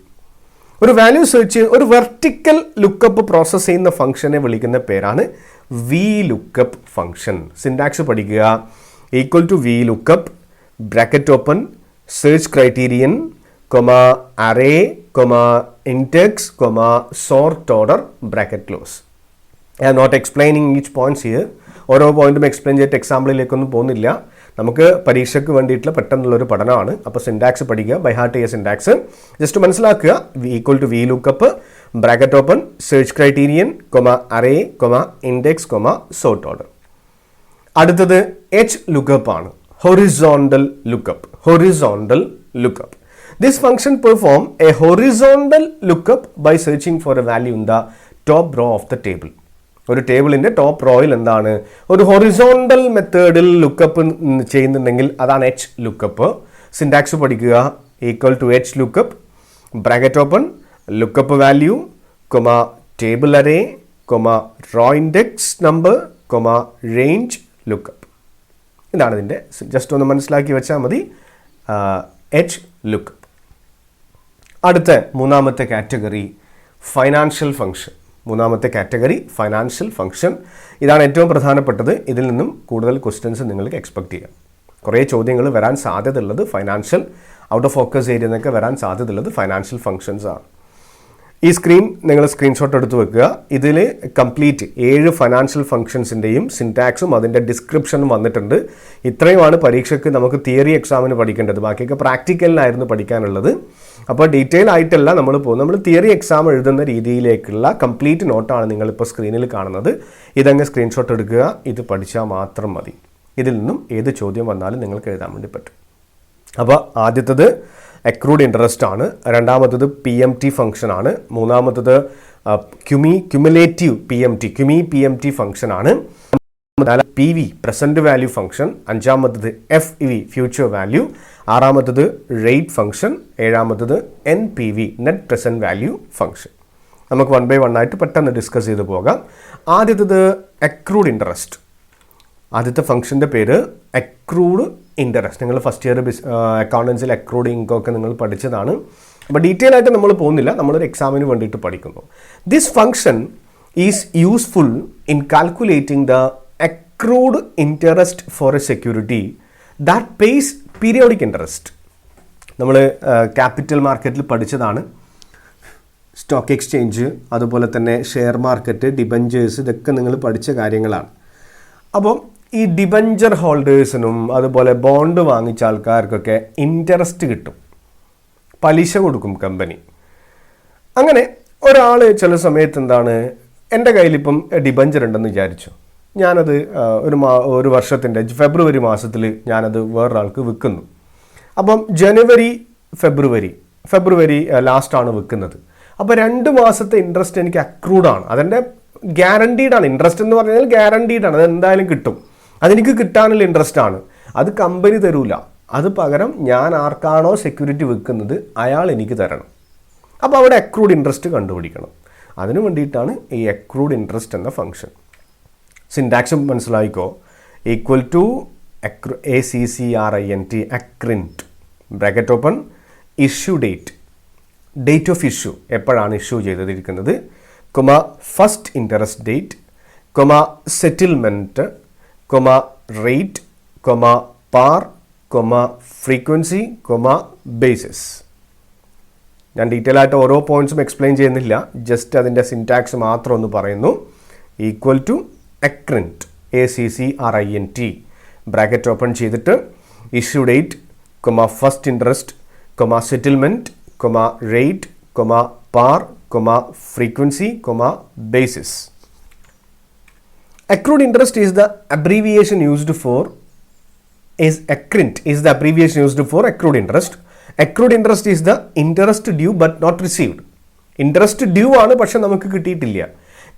ഒരു വാല്യൂ സെർച്ച്, ഒരു വെർട്ടിക്കൽ ലുക്കപ്പ് പ്രോസസ്സ് ചെയ്യുന്ന ഫംഗ്ഷനെ വിളിക്കുന്ന പേരാണ് VLOOKUP ഫംഗ്ഷൻ. സിൻടാക്സ് പഠിക്കുക. Equal to VLOOKUP, bracket open, search criterion, comma array, comma index, comma sort order, bracket close. I am not explaining each points here. ഓരോ പോയിന്റും explain ചെയ്തിട്ട് എക്സാമ്പിളിലേക്കൊന്നും പോകുന്നില്ല. നമുക്ക് പരീക്ഷയ്ക്ക് വേണ്ടിയിട്ടുള്ള പെട്ടെന്നുള്ളൊരു പഠനമാണ്. അപ്പോൾ സിൻടാക്സ് പഠിക്കുക, ബൈ ഹാർട്ട് ചെയ്യുക സിൻടാക്സ്. ജസ്റ്റ് മനസ്സിലാക്കുക. Equal to VLOOKUP, bracket open, search criterion, comma array, comma index, comma sort order. അടുത്തത് HLOOKUP ആണ്. Horizontal lookup. This function perform a horizontal lookup by searching for a value in the top row of the table. ഒരു ടേബിളിൻ്റെ top റോയിൽ എന്താണ് ഒരു horizontal മെത്തേഡിൽ lookup ചെയ്യുന്നുണ്ടെങ്കിൽ അതാണ് HLOOKUP. Syntax പഠിക്കുക. Equal to HLOOKUP, bracket open, lookup value, comma table array, comma row index number, comma range lookup. ഇതാണ് ഇതിൻ്റെ. ജസ്റ്റ് ഒന്ന് മനസ്സിലാക്കി വെച്ചാൽ മതി. HLOOKUP. അടുത്ത മൂന്നാമത്തെ കാറ്റഗറി ഫൈനാൻഷ്യൽ ഫംഗ്ഷൻ. ഇതാണ് ഏറ്റവും പ്രധാനപ്പെട്ടത്. ഇതിൽ നിന്നും കൂടുതൽ ക്വസ്റ്റ്യൻസ് നിങ്ങൾക്ക് എക്സ്പെക്ട് ചെയ്യാം. കുറേ ചോദ്യങ്ങൾ വരാൻ സാധ്യതയുള്ളത് financial, out of focus area എന്നൊക്കെ വരാൻ സാധ്യതയുള്ളത് ഫൈനാൻഷ്യൽ ഫംഗ്ഷൻസ് ആണ്. ഈ നിങ്ങൾ സ്ക്രീൻഷോട്ട് എടുത്ത് വെക്കുക. ഇതിൽ കംപ്ലീറ്റ് 7 ഫൈനാൻഷ്യൽ ഫംഗ്ഷൻസിൻ്റെയും സിൻടാക്സും അതിൻ്റെ ഡിസ്ക്രിപ്ഷനും വന്നിട്ടുണ്ട്. ഇത്രയുമാണ് പരീക്ഷയ്ക്ക് നമുക്ക് തിയറി എക്സാമിന് പഠിക്കേണ്ടത്. ബാക്കിയൊക്കെ പ്രാക്ടിക്കലിനായിരുന്നു പഠിക്കാനുള്ളത്. അപ്പോൾ ഡീറ്റെയിൽ ആയിട്ടല്ല നമ്മൾ പോകുന്നത്. നമ്മൾ തിയറി എക്സാം എഴുതുന്ന രീതിയിലേക്കുള്ള കംപ്ലീറ്റ് നോട്ടാണ് നിങ്ങളിപ്പോൾ സ്ക്രീനിൽ കാണുന്നത്. ഇതങ്ങ് സ്ക്രീൻഷോട്ട് എടുക്കുക. ഇത് പഠിച്ചാൽ മാത്രം മതി. ഇതിൽ നിന്നും ഏത് ചോദ്യം വന്നാലും നിങ്ങൾക്ക് എഴുതാൻ വേണ്ടി പറ്റും. അപ്പോൾ ആദ്യത്തേത് accrued interest ആണ്. രണ്ടാമത്തേത് PMT ഫംഗ്ഷൻ ആണ്. മൂന്നാമത്തേത് ക്യുമി PMT ഫംഗ്ഷൻ ആണ്. P V present value function, അഞ്ചാമത്തത് എഫ് വി ഫ്യൂച്ചർ വാല്യൂ, ആറാമത്തത് റേറ്റ് ഫംഗ്ഷൻ, ഏഴാമത്തത് N P V net present value function. നമുക്ക് 1 by 1 ആയിട്ട് പെട്ടെന്ന് ഡിസ്കസ് ചെയ്ത് പോകാം. ആദ്യത്തത് അക്രൂഡ് ഇൻട്രസ്റ്റ്. ആദ്യത്തെ ഫംഗ്ഷൻ്റെ പേര് അക്രൂഡ് ഇൻട്രസ്റ്റ്. നിങ്ങൾ ഫസ്റ്റ് ഇയർ അക്കൗണ്ടൻസിൽ അക്രൂഡ് ഇൻകൊക്കെ നിങ്ങൾ പഠിച്ചതാണ്. അപ്പോൾ ഡീറ്റെയിൽ ആയിട്ട് നമ്മൾ പോകുന്നില്ല, നമ്മളൊരു എക്സാമിന് വേണ്ടിയിട്ട് പഠിക്കുന്നു. This function is useful in calculating the accrued interest four A security that pays periodic interest. നമ്മൾ ക്യാപിറ്റൽ മാർക്കറ്റിൽ പഠിച്ചതാണ്. സ്റ്റോക്ക് എക്സ്ചേഞ്ച്, അതുപോലെ തന്നെ ഷെയർ മാർക്കറ്റ്, ഡിബഞ്ചേഴ്സ്, ഇതൊക്കെ നിങ്ങൾ പഠിച്ച കാര്യങ്ങളാണ്. അപ്പോൾ ഈ ഡിബഞ്ചർ ഹോൾഡേഴ്സിനും അതുപോലെ ബോണ്ട് വാങ്ങിച്ച ആൾക്കാർക്കൊക്കെ ഇൻട്രസ്റ്റ് കിട്ടും, പലിശ കൊടുക്കും കമ്പനി. അങ്ങനെ ഒരാൾ ചില സമയത്ത് എന്താണ്, എൻ്റെ കയ്യിലിപ്പം ഡിബഞ്ചർ ഉണ്ടെന്ന് വിചാരിച്ചു, ഞാനത് ഒരു വർഷത്തിൻ്റെ ഫെബ്രുവരി മാസത്തിൽ ഞാനത് വേറൊരാൾക്ക് വിൽക്കുന്നു. അപ്പം ജനുവരി ഫെബ്രുവരി ലാസ്റ്റാണ് വിൽക്കുന്നത്. അപ്പോൾ 2 മാസത്തെ ഇൻട്രസ്റ്റ് എനിക്ക് അക്രൂഡാണ്, അതെൻ്റെ ഗ്യാരണ്ടീഡാണ്. ഇൻട്രസ്റ്റ് എന്ന് പറഞ്ഞാൽ ഗ്യാരണ്ടീഡാണ്, അത് എന്തായാലും കിട്ടും. അതെനിക്ക് കിട്ടാനുള്ള ഇൻട്രസ്റ്റ് ആണ്, അത് കമ്പനി തരൂല. അത് പകരം ഞാൻ ആർക്കാണോ സെക്യൂരിറ്റി വിൽക്കുന്നത് അയാൾ എനിക്ക് തരണം. അപ്പോൾ അവിടെ അക്രൂഡ് ഇൻട്രസ്റ്റ് കണ്ടുപിടിക്കണം. അതിനു വേണ്ടിയിട്ടാണ് ഈ അക്രൂഡ് ഇൻട്രസ്റ്റ് എന്ന ഫംഗ്ഷൻ. സിൻടാക്സ് മനസ്സിലായിക്കോ. Equal to ACCRINT accrint bracket open issue date of issue, എപ്പോഴാണ് ഇഷ്യൂ ചെയ്തിരിക്കുന്നത്, comma first interest date, comma settlement, comma rate, comma par, comma frequency, comma basis. ഞാൻ detail ആയിട്ട് ഓരോ പോയിന്റ്സും എക്സ്പ്ലെയിൻ ചെയ്യുന്നില്ല, just അതിൻ്റെ സിൻടാക്സ് മാത്രം ഒന്ന് പറയുന്നു. Equal to accrint ACCRINT bracket open ചെയ്തിട്ട് issue date, comma first interest, comma settlement, comma rate, comma par, comma frequency, comma basis. Accrued interest is the abbreviation used for accrued interest. Accrued interest is the interest due but not received. Interest due ആണ്, പക്ഷെ നമുക്ക് കിട്ടിയിട്ടില്ല.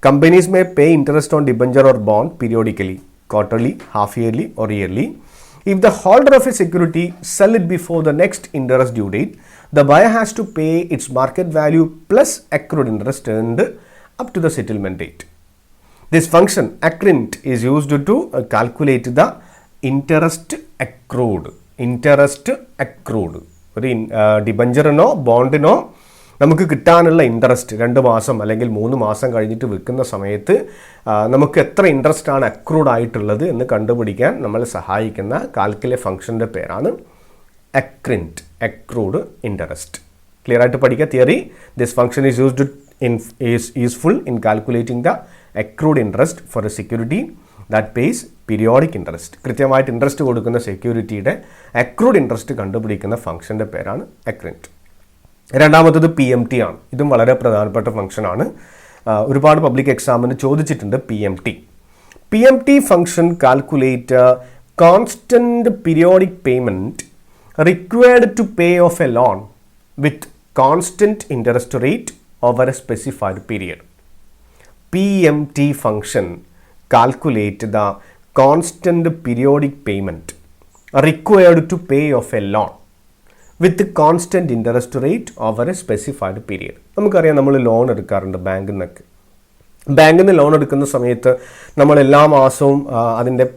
Companies may pay interest on debenture or bond periodically, quarterly, half yearly or yearly. If the holder of a security sell it before the next interest due date, the buyer has to pay its market value plus accrued interest earned up to the settlement date. This function accrued is used to calculate the interest accrued. ഒരു ഡിബഞ്ചറിനോ ബോണ്ടിനോ നമുക്ക് കിട്ടാനുള്ള interest 2 മാസം അല്ലെങ്കിൽ 3 മാസം കഴിഞ്ഞിട്ട് വിൽക്കുന്ന സമയത്ത് നമുക്ക് എത്ര ഇൻട്രസ്റ്റ് ആണ് അക്രൂഡ് ആയിട്ടുള്ളത് എന്ന് കണ്ടുപിടിക്കാൻ നമ്മളെ സഹായിക്കുന്ന കാൽക്കുലേ ഫംഗ്ഷൻ്റെ പേരാണ് അക്രൂഡ് ഇൻട്രസ്റ്റ്. ക്ലിയർ ആയിട്ട് പഠിക്കുക theory. This function is useful in calculating the accrued interest for a security that pays periodic interest. കൃത്യമായിട്ട് ഇൻട്രസ്റ്റ് കൊടുക്കുന്ന സെക്യൂരിറ്റിയുടെ അക്രൂഡ് ഇൻട്രസ്റ്റ് കണ്ടുപിടിക്കുന്ന ഫംഗ്ഷൻ്റെ പേരാണ് അക്രിൻറ്റ്. രണ്ടാമത്തത് PMT ആണ്. ഇതും വളരെ പ്രധാനപ്പെട്ട ഫംഗ്ഷനാണ്. ഒരുപാട് പബ്ലിക് എക്സാമിന് ചോദിച്ചിട്ടുണ്ട് PMT function calculate constant periodic payment required to pay off a loan with constant interest rate over a specified period. PMT function calculate the constant periodic payment required to pay off a loan with the constant interest rate over a specified period. നമുക്കറിയാം, നമ്മൾ loan എടുക്കാറുണ്ട് ബാങ്കിൽ നിന്ന് loan എടുക്കുന്ന സമയത്ത് നമ്മൾ എല്ലാ മാസവും അതിൻ്റെ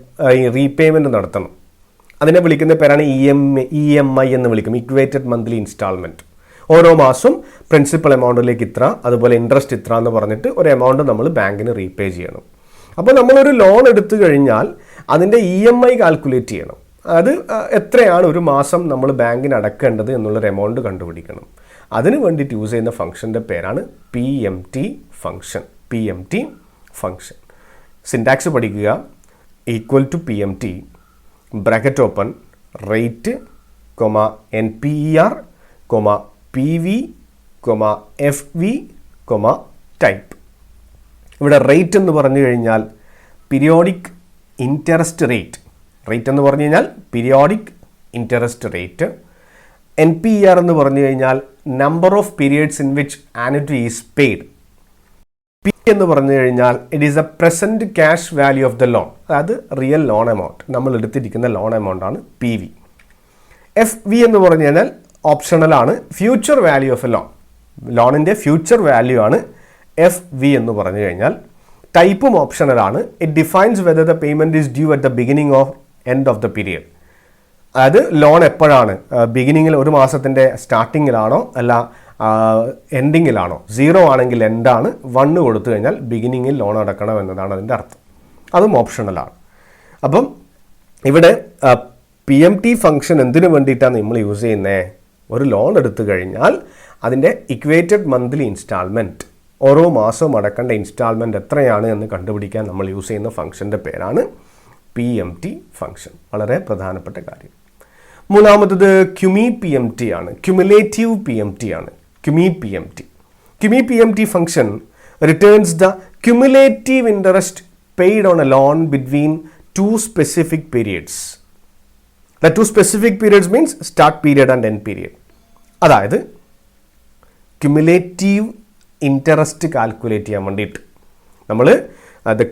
റീപേയ്മെൻറ്റ് നടത്തണം. അതിനെ വിളിക്കുന്ന പേരാണ് EMI എന്ന് വിളിക്കും, ഇക്വേറ്റഡ് മന്ത്ലി ഇൻസ്റ്റാൾമെൻറ്റ്. ഓരോ മാസം പ്രിൻസിപ്പൽ എമൗണ്ടിലേക്ക് ഇത്ര, അതുപോലെ ഇൻട്രസ്റ്റ് ഇത്ര എന്ന് പറഞ്ഞിട്ട് ഒരു എമൗണ്ട് നമ്മൾ ബാങ്കിന് റീപേ ചെയ്യണം. അപ്പോൾ നമ്മളൊരു ലോൺ എടുത്തു കഴിഞ്ഞാൽ അതിൻ്റെ EMI കാൽക്കുലേറ്റ് ചെയ്യണം. അത് എത്രയാണ് ഒരു മാസം നമ്മൾ ബാങ്കിന് അടക്കേണ്ടത് എന്നുള്ളൊരു എമൗണ്ട് കണ്ടുപിടിക്കണം. അതിന് വേണ്ടിയിട്ട് യൂസ് ചെയ്യുന്ന ഫംഗ്ഷൻ്റെ പേരാണ് PMT ഫംഗ്ഷൻ. സിൻടാക്സ് പഠിക്കുക. Equal to PMT bracket open rate, comma NPER, comma PV, FV, type. ഇവിടെ റേറ്റ് എന്ന് പറഞ്ഞു കഴിഞ്ഞാൽ പീരിയോഡിക് ഇൻട്രസ്റ്റ് റേറ്റ് എന്ന് പറഞ്ഞു കഴിഞ്ഞാൽ പീരിയോഡിക് ഇൻട്രസ്റ്റ് റേറ്റ്. NPER എന്ന് പറഞ്ഞു കഴിഞ്ഞാൽ number of periods in which annuity is paid. P എന്ന് പറഞ്ഞു കഴിഞ്ഞാൽ it is A present cash value of the loan, അതായത് റിയൽ ലോൺ എമൗണ്ട്, നമ്മൾ എടുത്തിരിക്കുന്ന ലോൺ എമൗണ്ട് ആണ് പി വി. എഫ് വി എന്ന് പറഞ്ഞു കഴിഞ്ഞാൽ ഓപ്ഷണലാണ്, future value of a loan, ലോണിൻ്റെ ഫ്യൂച്ചർ വാല്യൂ ആണ് എഫ് വി എന്ന് പറഞ്ഞു കഴിഞ്ഞാൽ. ടൈപ്പും ഓപ്ഷണലാണ്. It defines whether the payment is due at the beginning of end of the period. അതായത് ലോൺ എപ്പോഴാണ്, ബിഗിനിങ്ങിൽ ഒരു മാസത്തിൻ്റെ സ്റ്റാർട്ടിങ്ങിലാണോ അല്ല എൻഡിങ്ങിലാണോ. 0 ആണെങ്കിൽ എൻഡാണ്, 1 കൊടുത്തു കഴിഞ്ഞാൽ ബിഗിനിങ്ങിൽ ലോൺ അടക്കണം എന്നതാണ് അതിൻ്റെ അർത്ഥം. അതും ഓപ്ഷണലാണ്. അപ്പം ഇവിടെ പി എം ടി ഫംഗ്ഷൻ എന്തിനു വേണ്ടിയിട്ടാണ് നമ്മൾ യൂസ് ചെയ്യുന്നത്? ഒരു ലോൺ എടുത്തു കഴിഞ്ഞാൽ അതിൻ്റെ ഇക്വേറ്റഡ് മന്ത്ലി ഇൻസ്റ്റാൾമെൻറ്റ്, ഓരോ മാസവും അടക്കേണ്ട ഇൻസ്റ്റാൾമെൻറ്റ് എത്രയാണ് എന്ന് കണ്ടുപിടിക്കാൻ നമ്മൾ യൂസ് ചെയ്യുന്ന ഫംഗ്ഷൻ്റെ പേരാണ് പി എം ടി ഫംഗ്ഷൻ. വളരെ പ്രധാനപ്പെട്ട കാര്യം. മൂന്നാമത്തത് ക്യുമി പി എം ടി ആണ്, ക്യുമുലേറ്റീവ് പി എം ടി ആണ്. Cumi P M T, cumi P M T function returns the cumulative interest paid on a loan between 2 specific periods. The 2 specific periods means start period and end period. അതായത് cumulative interest calculate ചെയ്യാൻ വേണ്ടിയിട്ട് നമ്മൾ the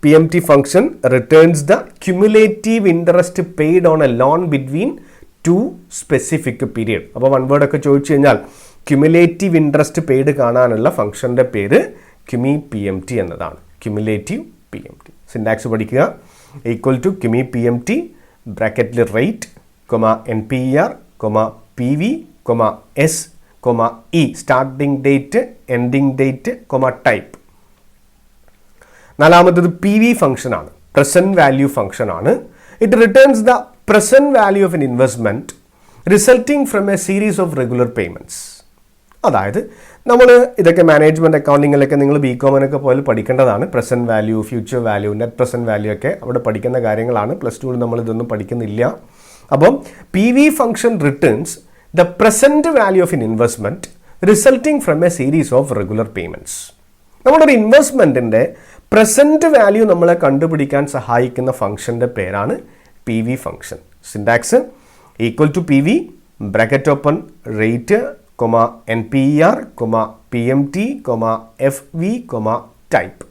PMT function returns the cumulative interest paid on a loan between 2 specific period. അപ്പോൾ one word ഒക്കെ ചോദിച്ചു കഴിഞ്ഞാൽ cumulative interest paid കാണാനുള്ള ഫംഗ്ഷൻ്റെ പേര് ക്യുമി പി എം ടി എന്നതാണ്. Cumulative P M T. Syntax പഠിക്കുക. ഈക്വൽ ടു ക്യുമി പി എം ടി ബ്രാക്കറ്റിൽ rate comma N P R comma P V comma S comma E starting date ending date comma type. നാലാമത്തത് P V function ആണ്, present value function ആണ്. It returns the present value of an investment resulting from a series of regular payments. അതായത് നമ്മൾ ഇതൊക്കെ management അക്കൗണ്ടിങ്ങിലൊക്കെ നിങ്ങൾ ബികോമിനൊക്കെ പോലെ പഠിക്കേണ്ടതാണ്. Present value, future value, net present value ഒക്കെ അവിടെ പഠിക്കുന്ന കാര്യങ്ങളാണ്. പ്ലസ് ടുവിൽ നമ്മൾ ഇതൊന്നും പഠിക്കുന്നില്ല. അപ്പം P V function returns the present value of an investment resulting from a series of regular payments. നമ്മുടെ ഒരു ഇൻവെസ്റ്റ്മെന്റിന്റെ പ്രസന്റ് വാല്യൂ നമ്മളെ കണ്ടുപിടിക്കാൻ സഹായിക്കുന്ന ഫംഗ്ഷന്റെ പേരാണ് P V function. Syntax equal to P V bracket open rate comma N P R comma P M T comma F V comma type.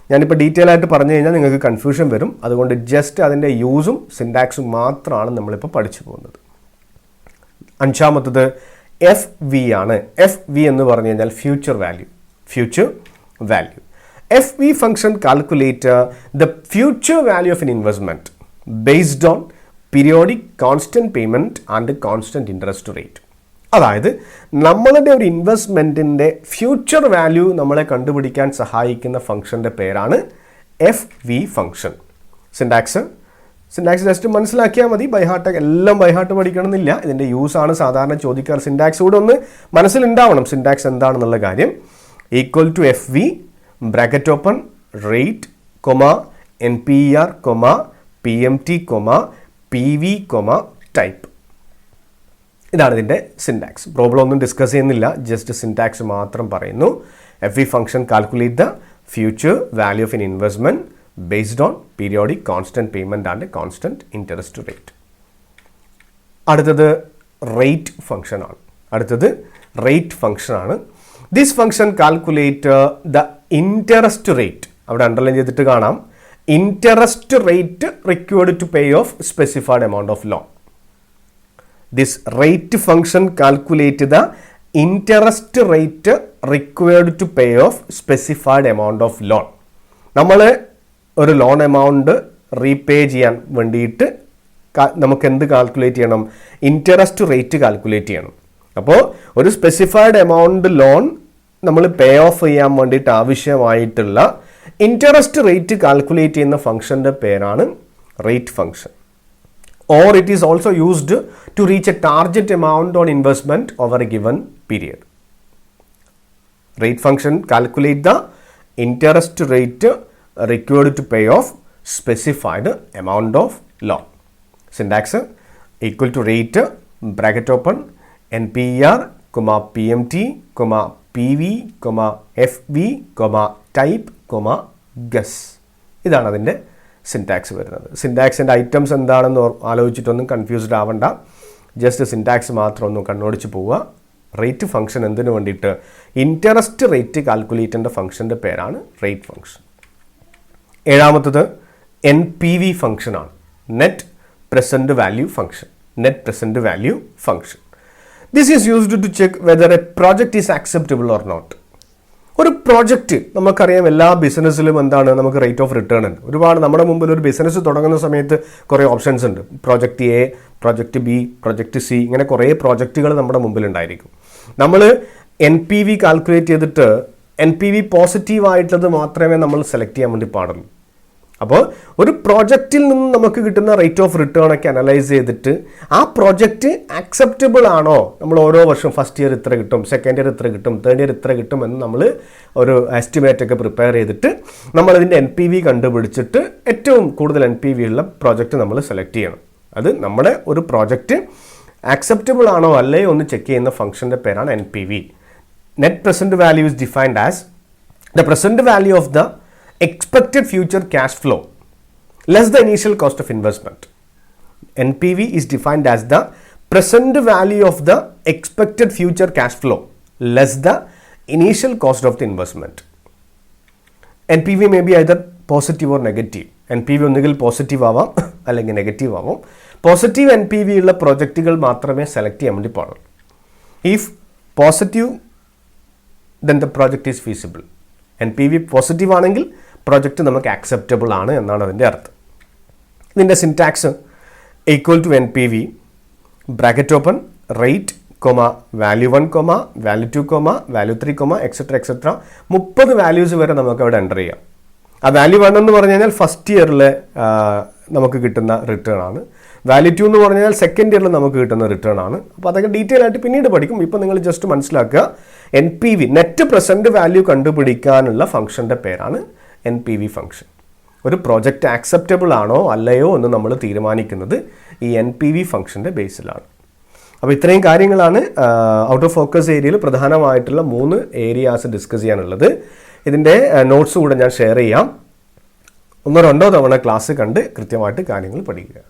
ഞാനിപ്പോൾ detail ആയിട്ട് പറഞ്ഞു കഴിഞ്ഞാൽ നിങ്ങൾക്ക് കൺഫ്യൂഷൻ വരും. അതുകൊണ്ട് ജസ്റ്റ് അതിൻ്റെ യൂസും സിൻടാക്സും മാത്രമാണ് നമ്മളിപ്പോൾ പഠിച്ചു പോകുന്നത്. അഞ്ചാമത്തത് എഫ് വി ആണ്. എഫ് വി എന്ന് പറഞ്ഞു കഴിഞ്ഞാൽ future value. Future value. FV function calculate the future value of an investment based on periodic constant payment and constant interest rate. അതായത് നമ്മളുടെ ഒരു ഇൻവെസ്റ്റ്മെൻറ്റിൻ്റെ ഫ്യൂച്ചർ വാല്യൂ നമ്മളെ കണ്ടുപിടിക്കാൻ സഹായിക്കുന്ന ഫംഗ്ഷൻ്റെ പേരാണ് F V function. Syntax just മനസ്സിലാക്കിയാൽ മതി. ബൈഹാർട്ട് എല്ലാം ബൈഹാർട്ട് പഠിക്കണമെന്നില്ല. ഇതിൻ്റെ യൂസ് ആണ് സാധാരണ ചോദിക്കാറ്. സിൻടാക്സ് കൂടെ ഒന്ന് മനസ്സിലുണ്ടാവണം, സിൻടാക്സ് എന്താണെന്നുള്ള കാര്യം. Equal to F V bracket open rate comma N P R comma P M T comma P V comma type. ഇതാണ് ഇതിൻ്റെ സിൻടാക്സ്. പ്രോബ്ലം ഒന്നും ഡിസ്കസ് ചെയ്യുന്നില്ല, ജസ്റ്റ് സിൻടാക്സ് മാത്രം പറയുന്നു. F V function calculate the future value of an investment based on periodic constant payment and constant interest rate. അടുത്തത് rate function ആണ്. This function calculate the interest rate. അവിടെ underline ചെയ്തിട്ട് കാണാം. Interest rate required to pay off specified amount of loan. This rate function calculate the interest rate required to pay off specified amount of loan. നമ്മൾ ഒരു loan amount repay ചെയ്യാൻ വേണ്ടിയിട്ട് നമുക്ക് എന്ത് calculate ചെയ്യണം? ഇൻട്രസ്റ്റ് റേറ്റ് കാൽക്കുലേറ്റ് ചെയ്യണം. അപ്പോൾ ഒരു സ്പെസിഫൈഡ് എമൗണ്ട് ലോൺ നമ്മൾ പേ ഓഫ് ചെയ്യാൻ വേണ്ടിയിട്ട് ആവശ്യമായിട്ടുള്ള ഇൻട്രസ്റ്റ് റേറ്റ് കാൽക്കുലേറ്റ് ചെയ്യുന്ന ഫംഗ്ഷൻ്റെ പേരാണ് rate function. Or it is also used to reach a target amount on investment over a given period. Rate function calculate the interest rate required to pay off specified amount of loan. Syntax equal to rate bracket open N P R comma P M T comma P V comma F V comma type comma guess. ഇതാണ് അതിൻ്റെ syntax വരുന്നത്. സിൻടാക്സിൻ്റെ items എന്താണെന്ന് ആലോചിച്ചിട്ടൊന്നും confused ആവണ്ട. Just syntax മാത്രം ഒന്ന് കണ്ണോടിച്ച് പോവുക. റേറ്റ് ഫംഗ്ഷൻ എന്തിനു വേണ്ടിയിട്ട് ഇൻട്രസ്റ്റ് റേറ്റ് കാൽക്കുലേറ്റ് ചെയ്യേണ്ട ഫംഗ്ഷൻ്റെ പേരാണ് റേറ്റ് ഫംഗ്ഷൻ. ഏഴാമത്തത് NPV ഫംഗ്ഷനാണ്, net present value function. Net present value function. This is used to check whether a project is acceptable or not. ഒരു പ്രോജക്റ്റ് നമുക്കറിയാം, എല്ലാ ബിസിനസ്സിലും എന്താണ്, നമുക്ക് റേറ്റ് ഓഫ് റിട്ടേൺ ഉണ്ട്. ഒരുപാട് നമ്മുടെ മുമ്പിൽ ഒരു ബിസിനസ് തുടങ്ങുന്ന സമയത്ത് കുറേ ഓപ്ഷൻസ് ഉണ്ട്. Project A, project B, project C, ഇങ്ങനെ കുറേ പ്രോജക്റ്റുകൾ നമ്മുടെ മുമ്പിൽ ഉണ്ടായിരിക്കും. നമ്മൾ NPV കാൽക്കുലേറ്റ് ചെയ്തിട്ട് NPV പോസിറ്റീവായിട്ടുള്ളത് മാത്രമേ നമ്മൾ സെലക്ട് ചെയ്യാൻ വേണ്ടി പാടുള്ളൂ. അപ്പോൾ ഒരു പ്രോജക്റ്റിൽ നിന്ന് നമുക്ക് കിട്ടുന്ന റേറ്റ് ഓഫ് റിട്ടേൺ ഒക്കെ അനലൈസ് ചെയ്തിട്ട് ആ പ്രോജക്റ്റ് ആക്സെപ്റ്റബിൾ ആണോ, നമ്മൾ ഓരോ വർഷം ഫസ്റ്റ് ഇയർ ഇത്ര കിട്ടും, സെക്കൻഡ് ഇയർ ഇത്ര കിട്ടും, തേർഡ് ഇയർ ഇത്ര കിട്ടും എന്ന് നമ്മൾ ഒരു എസ്റ്റിമേറ്റ് ഒക്കെ പ്രിപ്പയർ ചെയ്തിട്ട് നമ്മളതിൻ്റെ NPV കണ്ടുപിടിച്ചിട്ട് ഏറ്റവും കൂടുതൽ NPV ഉള്ള പ്രോജക്റ്റ് നമ്മൾ സെലക്ട് ചെയ്യണം. അത് നമ്മുടെ ഒരു പ്രോജക്റ്റ് ആക്സെപ്റ്റബിൾ ആണോ അല്ലയോ ഒന്ന് ചെക്ക് ചെയ്യുന്ന ഫംഗ്ഷൻ്റെ പേരാണ് NPV. Net present value is defined as the present value of the expected future cash flow less the initial cost of investment. NPV is defined as the present value of the expected future cash flow less the initial cost of the investment. NPV may be either positive or negative. NPV ഒന്നുകിൽ positive ആവാം അല്ലെങ്കിൽ negative ആവാം. Positive NPV ഉള്ള പ്രോജക്റ്റുകൾ മാത്രമേ select ചെയ്യാൻ വേണ്ടി പാടുള്ളൂ. If positive then the project is feasible. NPV positive ആണെങ്കിൽ പ്രോജക്റ്റ് നമുക്ക് ആക്സെപ്റ്റബിൾ ആണ് എന്നാണ് അതിൻ്റെ അർത്ഥം. ഇതിൻ്റെ syntax equal to NPV bracket open rate value 1 value 2 value 3 എക്സെട്ര 30 വാല്യൂസ് വരെ നമുക്ക് അവിടെ എൻ്റർ ചെയ്യാം. ആ വാല്യൂ 1 എന്ന് പറഞ്ഞു കഴിഞ്ഞാൽ ഫസ്റ്റ് ഇയറിലെ നമുക്ക് കിട്ടുന്ന റിട്ടേൺ ആണ്. വാല്യൂ 2 എന്ന് പറഞ്ഞു കഴിഞ്ഞാൽ സെക്കൻഡ് ഇയറിൽ നമുക്ക് കിട്ടുന്ന റിട്ടേൺ ആണ്. അപ്പോൾ അതൊക്കെ ഡീറ്റെയിൽ ആയിട്ട് പിന്നീട് പഠിക്കും. ഇപ്പോൾ നിങ്ങൾ ജസ്റ്റ് മനസ്സിലാക്കുക, NPV നെറ്റ് പ്രസൻറ്റ് വാല്യൂ കണ്ടുപിടിക്കാനുള്ള ഫംഗ്ഷൻ്റെ പേരാണ് NPV ഫംഗ്ഷൻ. ഒരു പ്രോജക്റ്റ് ആക്സെപ്റ്റബിൾ ആണോ അല്ലയോ എന്ന് നമ്മൾ തീരുമാനിക്കുന്നത് ഈ NPV ഫംഗ്ഷൻ്റെ ബേസിലാണ്. അപ്പോൾ ഇത്രയും കാര്യങ്ങളാണ് ഔട്ട് ഓഫ് ഫോക്കസ് ഏരിയയിൽ പ്രധാനമായിട്ടുള്ള 3 ഏരിയാസ് ഡിസ്കസ് ചെയ്യാനുള്ളത്. ഇതിൻ്റെ നോട്ട്സ് കൂടെ ഞാൻ ഷെയർ ചെയ്യാം. 1-2 തവണ ക്ലാസ് കണ്ട് കൃത്യമായിട്ട് കാര്യങ്ങൾ പഠിക്കുക.